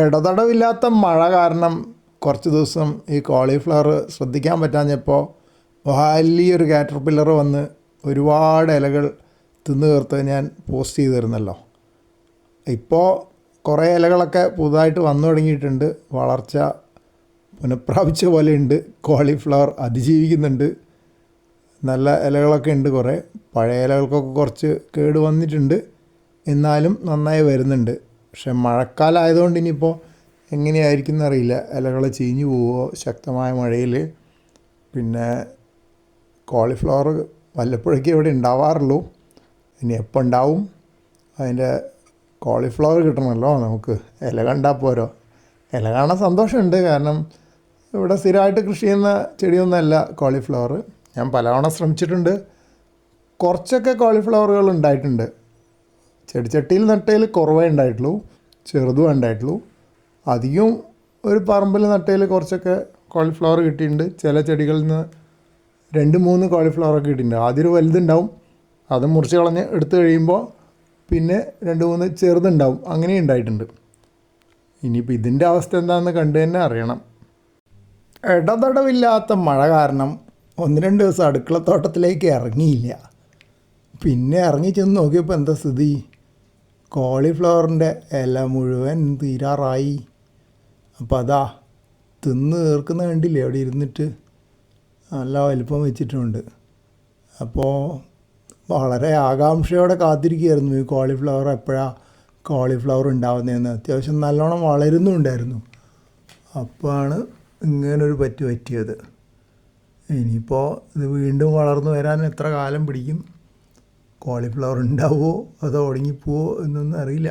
ഇടതടവില്ലാത്ത മഴ കാരണം കുറച്ച് ദിവസം ഈ കോളിഫ്ലവർ ശ്രദ്ധിക്കാൻ പറ്റാഞ്ഞപ്പോൾ വലിയൊരു കാറ്റർപില്ലർ വന്ന് ഒരുപാട് ഇലകൾ തിന്നു തീർത്ത് ഞാൻ പോസ്റ്റ് ചെയ്തിരുന്നല്ലോ. ഇപ്പോൾ കുറേ ഇലകളൊക്കെ പുതുതായിട്ട് വന്നു തുടങ്ങിയിട്ടുണ്ട്. വളർച്ച പുനഃപ്രാപിച്ച പോലെയുണ്ട്. കോളിഫ്ലവർ അതിജീവിക്കുന്നുണ്ട്. നല്ല ഇലകളൊക്കെ ഉണ്ട്. കുറേ പഴയ ഇലകൾക്കൊക്കെ കുറച്ച് കേട് വന്നിട്ടുണ്ട്, എന്നാലും നന്നായി വരുന്നുണ്ട്. പക്ഷെ മഴക്കാലമായതുകൊണ്ട് ഇനിയിപ്പോൾ എങ്ങനെയായിരിക്കും എന്നറിയില്ല. ഇലകൾ ചീഞ്ഞു പോവുമോ ശക്തമായ മഴയിൽ. പിന്നെ കോളിഫ്ലവർ വല്ലപ്പോഴേക്കും ഇവിടെ ഉണ്ടാവാറുള്ളൂ. ഇനി എപ്പോൾ ഉണ്ടാവും? അതിൻ്റെ കോളിഫ്ലവർ കിട്ടണമല്ലോ നമുക്ക്. ഇല കണ്ടാൽ പോരോ. ഇല കാണാൻ സന്തോഷമുണ്ട്, കാരണം ഇവിടെ സ്ഥിരമായിട്ട് കൃഷി ചെയ്യുന്ന ചെടിയൊന്നുമല്ല കോളിഫ്ലവർ. ഞാൻ പലവണ ശ്രമിച്ചിട്ടുണ്ട്. കുറച്ചൊക്കെ കോളിഫ്ലവറുകൾ ഉണ്ടായിട്ടുണ്ട്. ചെടിച്ചട്ടിയിൽ നട്ടതിൽ കുറവേ ഉണ്ടായിട്ടുള്ളൂ, ചെറുതും ഉണ്ടായിട്ടുള്ളൂ. അധികം ഒരു പറമ്പിൽ നട്ടതിൽ കുറച്ചൊക്കെ കോളിഫ്ലവർ കിട്ടിയിട്ടുണ്ട്. ചില ചെടികളിൽ നിന്ന് 2-3 കോളിഫ്ലവറൊക്കെ കിട്ടിയിട്ടുണ്ട്. ആദ്യം ഒരു വലുതുണ്ടാവും, അത് മുറിച്ച് കളഞ്ഞ് എടുത്തു കഴിയുമ്പോൾ പിന്നെ 2-3 ചെറുതുണ്ടാവും. അങ്ങനെ ഉണ്ടായിട്ടുണ്ട്. ഇനിയിപ്പോൾ ഇതിൻ്റെ അവസ്ഥ എന്താണെന്ന് കണ്ടു തന്നെ അറിയണം. ഇടതടവില്ലാത്ത മഴ കാരണം 1-2 ദിവസം അടുക്കളത്തോട്ടത്തിലേക്ക് ഇറങ്ങിയില്ല. പിന്നെ ഇറങ്ങി ചെന്ന് നോക്കിയപ്പോൾ എന്താ സ്ഥിതി? കോളിഫ്ലവറിൻ്റെ ഇല മുഴുവൻ തീരാറായി. അപ്പോൾ അതാ തിന്ന് തീർക്കുന്ന കണ്ടില്ലേ, അവിടെ ഇരുന്നിട്ട് നല്ല വലിപ്പം വെച്ചിട്ടുമുണ്ട്. അപ്പോൾ വളരെ ആകാംക്ഷയോടെ കാത്തിരിക്കുകയായിരുന്നു ഈ കോളിഫ്ലവർ എപ്പോഴാണ് കോളിഫ്ലവർ ഉണ്ടാവുന്നതെന്ന്. അത്യാവശ്യം നല്ലോണം വളരുന്നുണ്ടായിരുന്നു. അപ്പോഴാണ് ഇങ്ങനൊരു പറ്റിയത്. ഇനിയിപ്പോൾ ഇത് വീണ്ടും വളർന്നു വരാൻ എത്ര കാലം പിടിക്കും? കോളിഫ്ലവർ ഉണ്ടാവുമോ അതോ ഉണങ്ങിപ്പോവോ എന്നൊന്നും അറിയില്ല.